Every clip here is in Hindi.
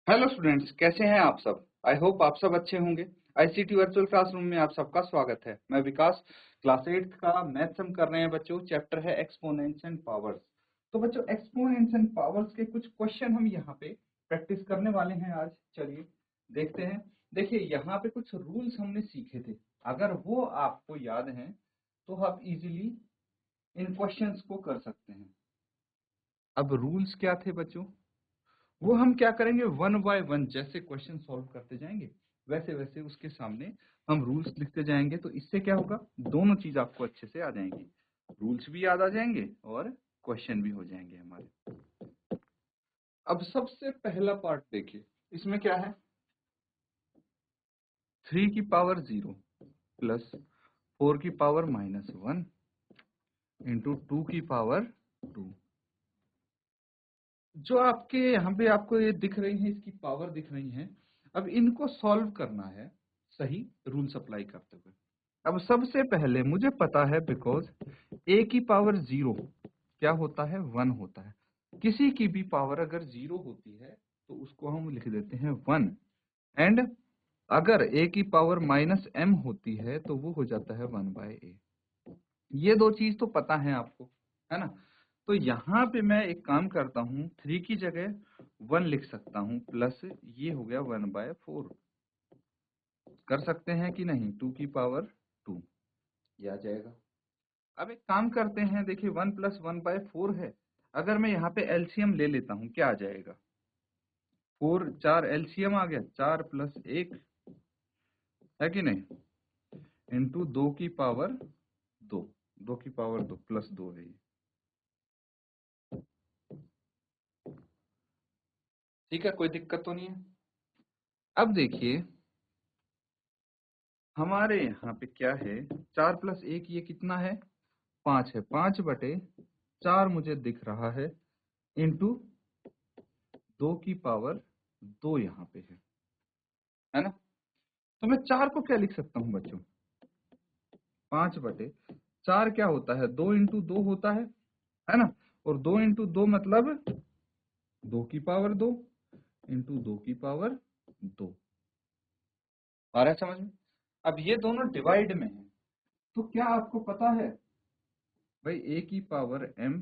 हेलो स्टूडेंट्स, कैसे हैं आप सब। आई होप आप सब अच्छे होंगे। आईसीटी वर्चुअल क्लासरूम में आप सबका स्वागत है। मैं विकास, क्लास 8 का मैथ्स हम कर रहे हैं बच्चों। चैप्टर है एक्सपोनेंट्स एंड पावर्स। तो बच्चों, एक्सपोनेंट्स एंड पावर्स के कुछ क्वेश्चन हम यहाँ पे प्रैक्टिस करने वाले हैं आज। चलिए देखते हैं। देखिए, यहाँ पे कुछ रूल्स हमने सीखे थे, अगर वो आपको याद हैं तो आप इजीली इन क्वेश्चंस को कर सकते हैं। अब रूल्स क्या थे बच्चों, वो हम क्या करेंगे, वन बाय वन जैसे क्वेश्चन सॉल्व करते जाएंगे वैसे वैसे उसके सामने हम रूल्स लिखते जाएंगे। तो इससे क्या होगा, दोनों चीज आपको अच्छे से आ जाएंगी, रूल्स भी याद आ जाएंगे और क्वेश्चन भी हो जाएंगे हमारे। अब सबसे पहला पार्ट देखिए, इसमें क्या है, 3 की पावर 0 प्लस 4 की पावर -1 इंटू 2 की पावर 2। जो आपके यहाँ पे आपको ये दिख रही है, इसकी पावर दिख रही है। अब इनको सॉल्व करना है सही रूल्स अप्लाई करते हुए। अब सबसे पहले मुझे पता है, बिकॉज ए की पावर 0 क्या होता है, 1 होता है। किसी की भी पावर अगर 0 होती है तो उसको हम लिख देते हैं 1। एंड अगर ए की पावर -m होती है तो वो हो जाता है 1/a। ये दो चीज तो पता है आपको, है ना। तो यहाँ पे मैं एक काम करता हूँ, 3 की जगह 1 लिख सकता हूँ, प्लस ये हो गया 1/4। कर सकते हैं कि नहीं, 2 की पावर 2 ये आ जाएगा। अब एक काम करते हैं, देखिए 1 प्लस 1/4 है। अगर मैं यहाँ पे एलसीएम ले लेता हूँ, क्या आ जाएगा, 4 4 एलसीएम आ गया, 4 प्लस 1 है कि नहीं, इंटू 2 की पावर 2, 2 की पावर 2 प्लस 2 है ये। ठीक है, कोई दिक्कत तो नहीं है। अब देखिए हमारे यहाँ पे क्या है, 4 प्लस 1 ये कितना है, 5 है। 5/4 मुझे दिख रहा है, इंटू 2 की पावर 2 यहाँ पे है ना। तो मैं 4 को क्या लिख सकता हूँ बच्चों, 5/4 क्या होता है, 2 इंटू 2 होता है ना। और 2 इंटू 2 मतलब 2 की पावर 2 इंटू 2 की पावर 2। आ रहा है समझ में। अब ये दोनों डिवाइड में है, तो क्या आपको पता है भाई, a की power m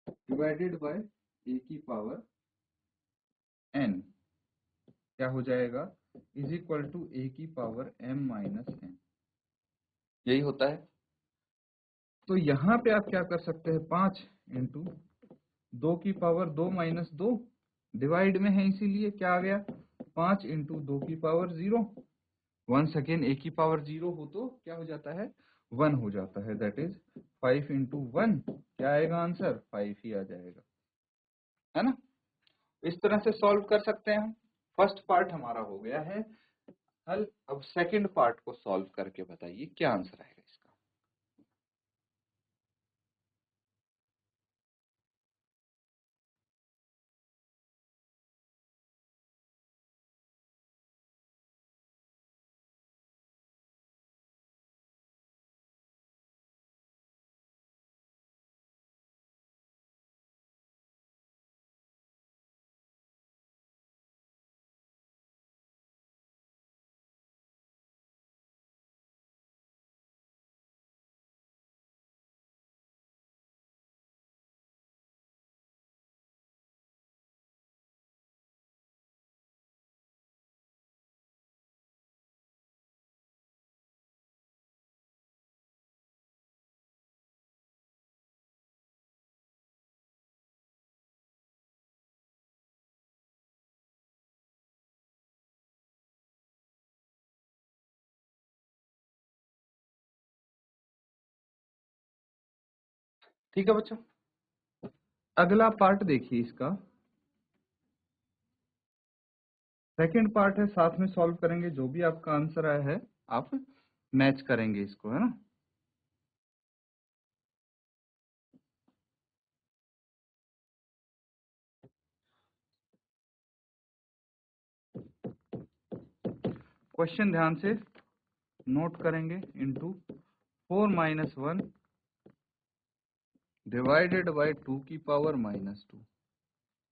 divided by a की पावर n क्या हो जाएगा, इज इक्वल टू a की पावर m-n। यही होता है। तो यहाँ पे आप क्या कर सकते हैं, 5 इंटू 2 की पावर 2 माइनस 2 डिवाइड में है, इसीलिए क्या आ गया, 5 इंटू 2 की पावर 0। वंस अगेन a की पावर 0 हो तो क्या हो जाता है, 1 हो जाता है। दैट इज 5 इंटू 1, क्या आएगा आंसर, 5 ही आ जाएगा, है ना। इस तरह से सॉल्व कर सकते हैं हम। फर्स्ट पार्ट हमारा हो गया है हल। अब सेकंड पार्ट को सॉल्व करके बताइए क्या आंसर आएगा इसका। ठीक है बच्चों, अगला पार्ट देखिए इसका। सेकंड पार्ट है, साथ में सॉल्व करेंगे, जो भी आपका आंसर आया है आप मैच करेंगे इसको, है ना। क्वेश्चन ध्यान से नोट करेंगे, इंटू 4-1 डिवाइडेड बाय 2 की पावर -2।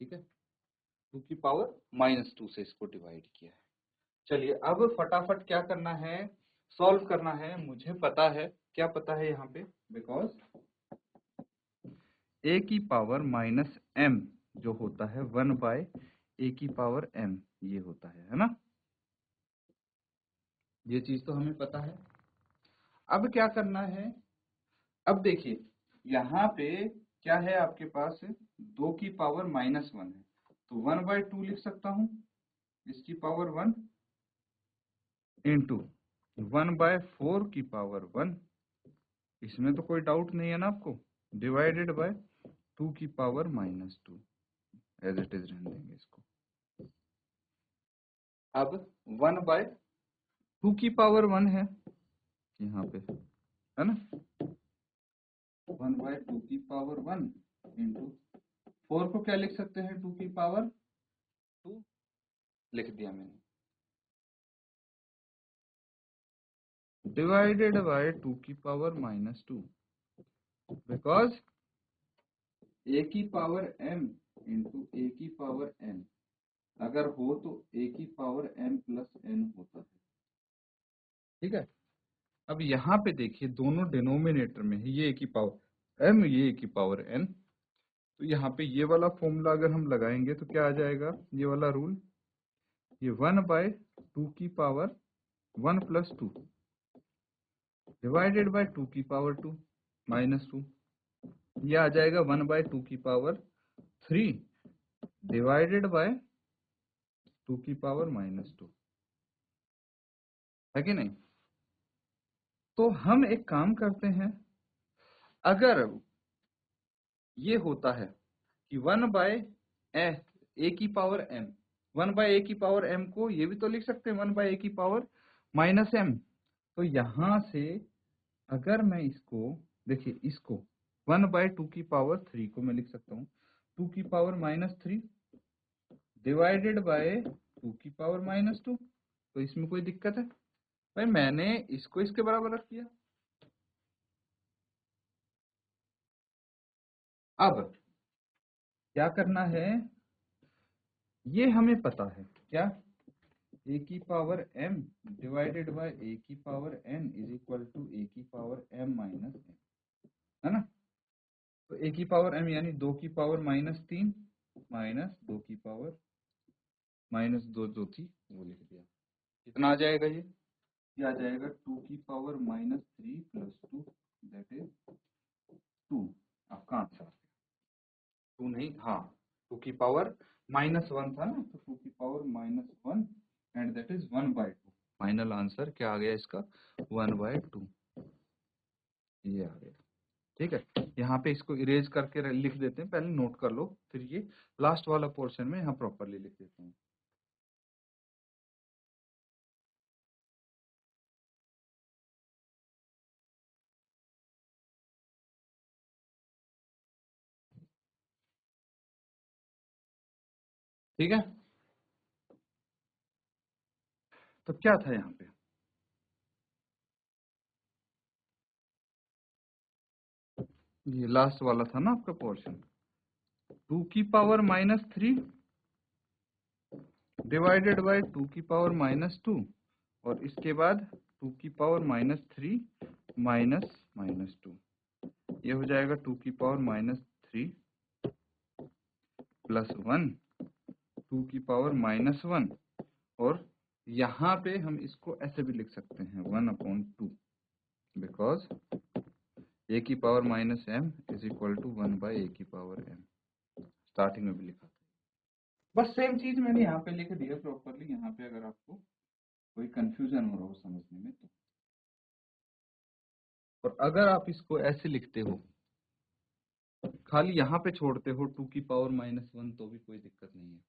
ठीक है, टू की पावर -2 से इसको डिवाइड किया है। चलिए अब फटाफट क्या करना है, सॉल्व करना है। मुझे पता है, क्या पता है यहाँ पे, बिकॉज ए की पावर -m जो होता है 1/a⁻m ये होता है ना। ये चीज तो हमें पता है। अब क्या करना है, अब देखिए यहाँ पे क्या है आपके पास, 2 की पावर -1 है, तो 1/2 लिख सकता हूँ इसकी पावर 1 इंटू 1/4 की पावर 1, इसमें तो कोई डाउट नहीं है ना आपको, डिवाइडेड बाय 2 की पावर -2, एज इट इज रहने देंगे इसको। अब 1/2 की पावर 1 है यहाँ पे, है ना, 1/2 की पावर 1 इंटू 4 को क्या लिख सकते हैं, 2 की पावर 2 लिख दिया मैंने, डिवाइडेड बाय 2 की पावर -2, बिकॉज a की पावर m इंटू a की पावर n अगर हो तो a की पावर m प्लस n होता है। ठीक है, अब यहाँ पे देखिए दोनों डिनोमिनेटर में है, ये a की पावर m, ये a की पावर n, तो यहाँ पे ये वाला फॉर्मूला अगर हम लगाएंगे तो क्या आ जाएगा, ये वाला रूल, ये 1/2 की पावर 1 प्लस 2 डिवाइडेड बाय 2 की पावर 2 -2, ये आ जाएगा 1/2 की पावर 3 डिवाइडेड बाय 2 की पावर -2, है कि नहीं। तो हम एक काम करते हैं, अगर ये होता है कि 1/a की पावर m, 1/a की पावर m को ये भी तो लिख सकते हैं 1/a की पावर -m, तो यहां से अगर मैं इसको देखिए, इसको 1/2 की पावर 3 को मैं लिख सकता हूँ 2 की पावर -3 डिवाइडेड बाय 2 की पावर -2, तो इसमें कोई दिक्कत है भाई, मैंने इसको इसके बराबर रख दिया। अब क्या करना है, ये हमें पता है क्या, a की power m divided by a की power n is equal to a की पावर m माइनस n, है ना। तो a की पावर m यानी 2 की पावर -3 माइनस 2 की पावर -2 जो थी वो लिख दिया। कितना आ जाएगा ये आ जाएगा 2 की पावर -3 प्लस 2, दैट इज 2। आपका आंसर 2 नहीं, हाँ 2 की पावर -1 था ना, तो 2 की power -1 and that is 1/2। Final answer क्या आ गया इसका, 1/2 ये आ गया। ठीक है, यहाँ पे इसको इरेज करके लिख देते हैं, पहले नोट कर लो, फिर ये लास्ट वाला पोर्शन में यहाँ प्रॉपरली लिख देते हैं। ठीक है, तो क्या था यहाँ पे, ये लास्ट वाला था ना आपका पोर्शन, 2 की पावर -3 डिवाइडेड बाय 2 की पावर -2, और इसके बाद 2 की पावर -3 -2, ये हो जाएगा 2 की पावर -3 प्लस 1 2 की पावर -1, और यहाँ पे हम इसको ऐसे भी लिख सकते हैं 1/2, बिकॉज a की power -m is equal to 1/a की पावर m, स्टार्टिंग में भी लिखा था। बस सेम चीज मैंने यहाँ पे लिख दिया प्रॉपरली, यहाँ पे अगर आपको कोई कंफ्यूजन हो रहा हो समझने में तो। और अगर आप इसको ऐसे लिखते हो, खाली यहाँ पे छोड़ते हो 2 की पावर -1, तो भी कोई दिक्कत नहीं है।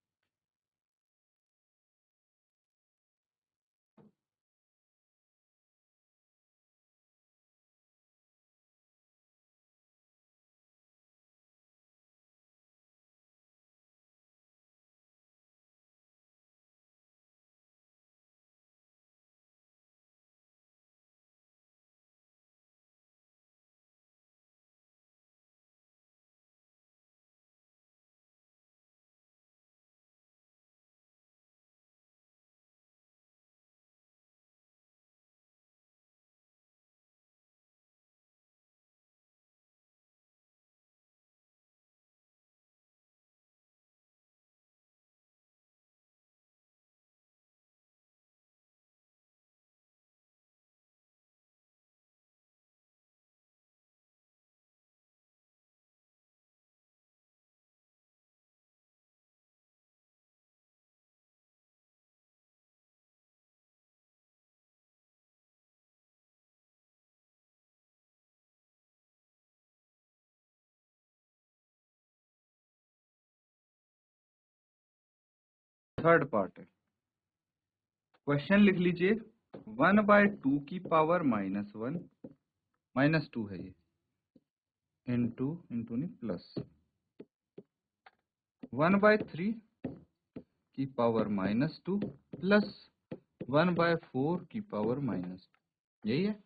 थर्ड पार्ट है। क्वेश्चन लिख लीजिए 1/2 की पावर -1 -2 है ये, इंटू नहीं प्लस 1/3 की पावर -2 प्लस 1/4 की पावर -2, यही है।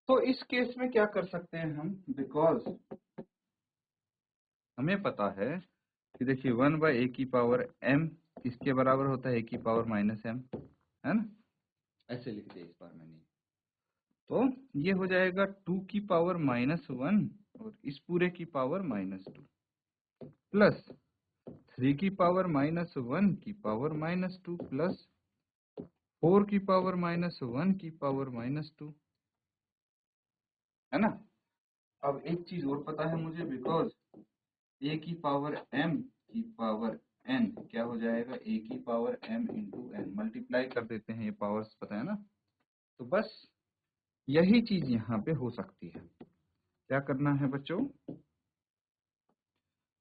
तो इस केस में क्या कर सकते हैं हम, बिकॉज हमें पता है कि देखिए 1/a की पावर m इसके बराबर होता है a की पावर -m, है ना, ऐसे लिख दिया इस बार मैंने। तो ये हो जाएगा 2 की पावर -1 और इस पूरे की पावर -2 प्लस 3 की पावर -1 की पावर -2 प्लस 4 की पावर -1 की पावर -2, है ना। अब एक चीज और पता है मुझे, बिकॉज a की पावर m की पावर n क्या हो जाएगा, a की power m into n, multiply कर देते हैं, ये पावर्स पता है ना। तो बस यही चीज यहाँ पे हो सकती है। क्या करना है बच्चों,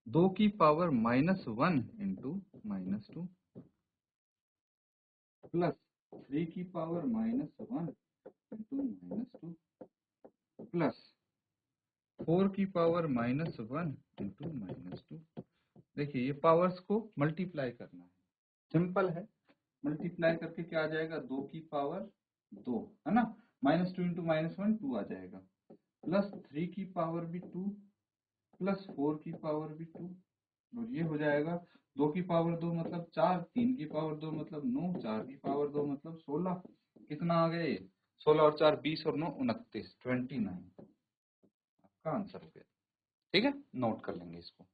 2 की पावर -1 इंटू -2 प्लस 3 की पावर -1 इंटू -2 प्लस 4 की पावर -1 इंटू -2। देखिए ये पावर्स को मल्टीप्लाई करना है, सिंपल है। मल्टीप्लाई करके क्या आ जाएगा, 2 की पावर 2, है ना, -2 इंटू -1 2 आ जाएगा, प्लस 3 की पावर भी 2 प्लस 4 की पावर भी 2, और ये हो जाएगा 2 की पावर 2 मतलब 4, 3 की पावर 2 मतलब 9, 4 की पावर 2 मतलब 16। कितना आ गया ये, 16 और 4 20 और 9 29, 29 आपका आंसर हो गया। ठीक है, नोट कर लेंगे इसको।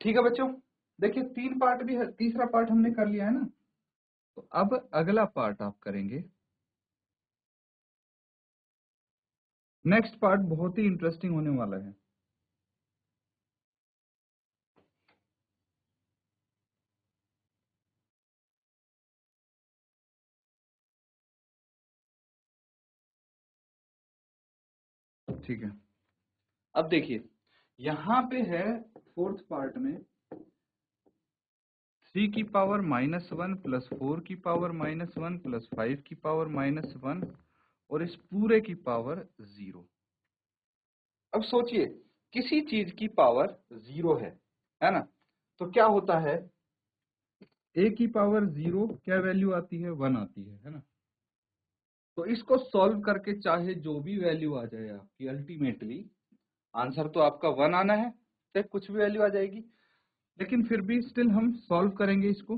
ठीक है बच्चों, देखिए 3 पार्ट भी है, तीसरा पार्ट हमने कर लिया है ना। तो अब अगला पार्ट आप करेंगे। नेक्स्ट पार्ट बहुत ही इंटरेस्टिंग होने वाला है। ठीक है, अब देखिए यहाँ पे है फोर्थ पार्ट में 3 की पावर -1 प्लस 4 की पावर -1 प्लस 5 की पावर -1 और इस पूरे की पावर 0। अब सोचिए किसी चीज की पावर 0 है ना, तो क्या होता है, a की पावर 0 क्या वैल्यू आती है, 1 आती है ना। तो इसको सॉल्व करके चाहे जो भी वैल्यू आ जाए आपकी, अल्टीमेटली आंसर तो आपका 1 आना है, चाहे कुछ भी वैल्यू आ जाएगी, लेकिन फिर भी स्टिल हम सॉल्व करेंगे इसको।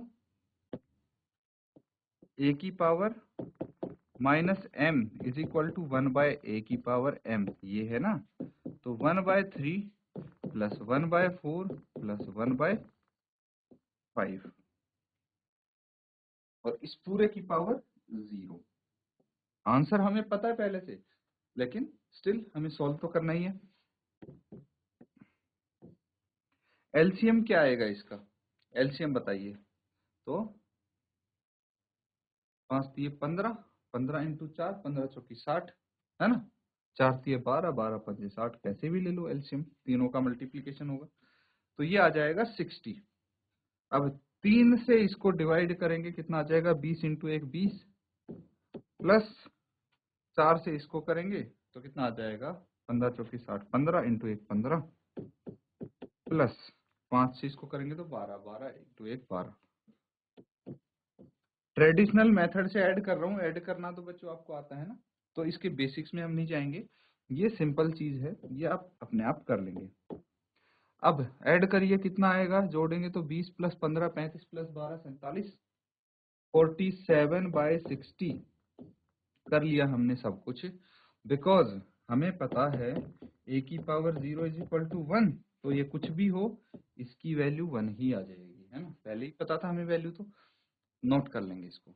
a की power -m is equal to 1/a की पावर m, ये है ना। तो 1/3 प्लस 1/4 प्लस 1/5 और इस पूरे की पावर 0। आंसर हमें पता है पहले से, लेकिन स्टिल हमें सॉल्व तो करना ही है। एलसीएम क्या आएगा इसका, एलसीएम बताइए। तो 5 दिए 15, 15 इंटू 4, 15 चौकी 60, है ना, 4 दिए 12, 12 पंजे 60, कैसे भी ले लो एलसीएम, तीनों का मल्टीप्लीकेशन होगा, तो ये आ जाएगा 60। अब 3 से इसको डिवाइड करेंगे, कितना आ जाएगा, 20 इंटू 1 20 प्लस 4 से इसको करेंगे तो कितना आ जाएगा, 15 चौकी 60, 15 इंटू 1 15 प्लस 5 से इसको करेंगे तो 12, 12 1 2 1 12। ट्रेडिशनल मेथड से ऐड कर रहा हूँ, ऐड करना तो बच्चों आपको आता है ना, तो इसके बेसिक्स में हम नहीं जाएंगे, ये सिंपल चीज है, ये आप अपने आप कर लेंगे। अब ऐड करिए, कितना आएगा, जोड़ेंगे तो 20 प्लस 15 35 प्लस 12 47, 47/60 कर लिया हमने सब कुछ। बिकॉज हमें पता है a की पावर 0 इज इक्वल टू 1, तो ये कुछ भी हो इसकी वैल्यू 1 ही आ जाएगी, है ना, पहले ही पता था हमें वैल्यू, तो नोट कर लेंगे इसको।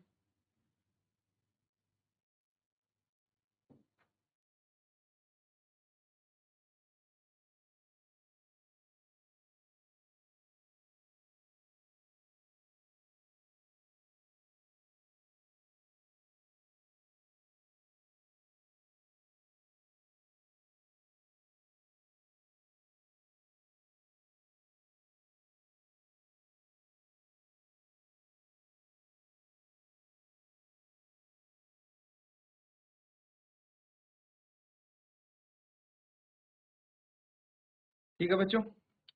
ठीक है बच्चों,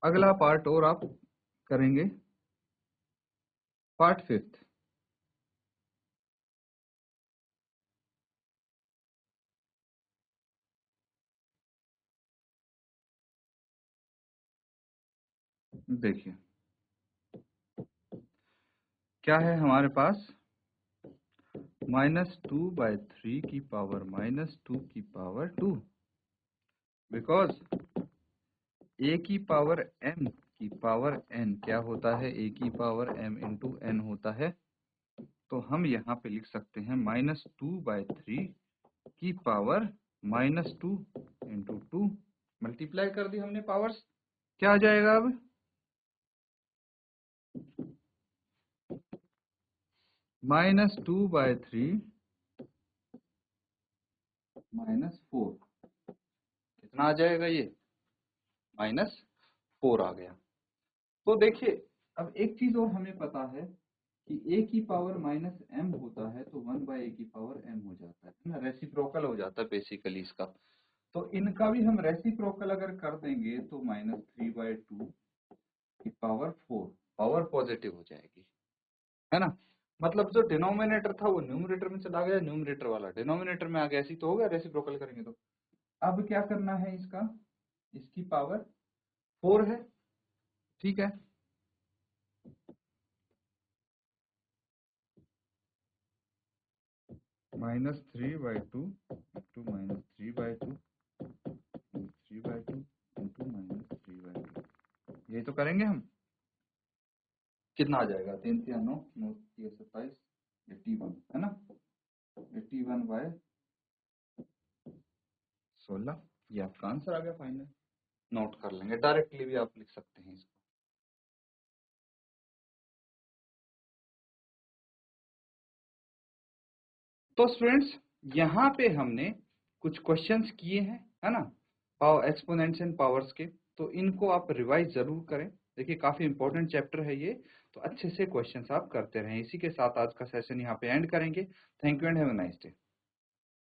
अगला पार्ट और आप करेंगे, पार्ट 5th। देखिए क्या है हमारे पास, -2/3 की पावर -2 की पावर 2, बिकॉज a की पावर m की पावर n क्या होता है, a की पावर m इंटू n होता है, तो हम यहाँ पे लिख सकते हैं -2/3 की पावर -2 इंटू 2, मल्टीप्लाई कर दी हमने पावर्स, क्या आ जाएगा अब, -2/3 -4, कितना आ जाएगा ये, -4 आ गया। तो देखिए अब एक चीज और हमें पता है कि a की पावर -m होता है, तो 1/a की पावर m हो जाता है ना, रेसिप्रोकल हो जाता है बेसिकली इसका। तो इनका भी हम रेसिप्रोकल अगर कर देंगे तो -3/2 की पावर 4 पावर पॉजिटिव हो जाएगी, है ना, मतलब जो डिनोमिनेटर था वो न्यूमरेटर में चला गया, न्यूमरेटर वाला डिनोमिनेटर में आ गया, ऐसी तो हो गया रेसिप्रोकल करेंगे तो। अब क्या करना है इसका, इसकी पावर 4 है, ठीक है, -3/2 इंटू -3/2 3/2 इंटू -3/2, ये तो करेंगे हम, कितना आ जाएगा, 3 3 9 9 3 27 81, है ना, 81/16, ये आपका आंसर आ गया फाइनल। नोट कर लेंगे, डायरेक्टली भी आप लिख सकते हैं इसको। तो स्टूडेंट्स यहाँ पे हमने कुछ क्वेश्चंस किए हैं, है ना, पावर एक्सपोनेंट्स एंड पावर्स के, तो इनको आप रिवाइज जरूर करें, देखिए काफी इंपॉर्टेंट चैप्टर है ये, तो अच्छे से क्वेश्चंस आप करते रहें। इसी के साथ आज का सेशन यहाँ पे एंड करेंगे। Thank you and have a nice day.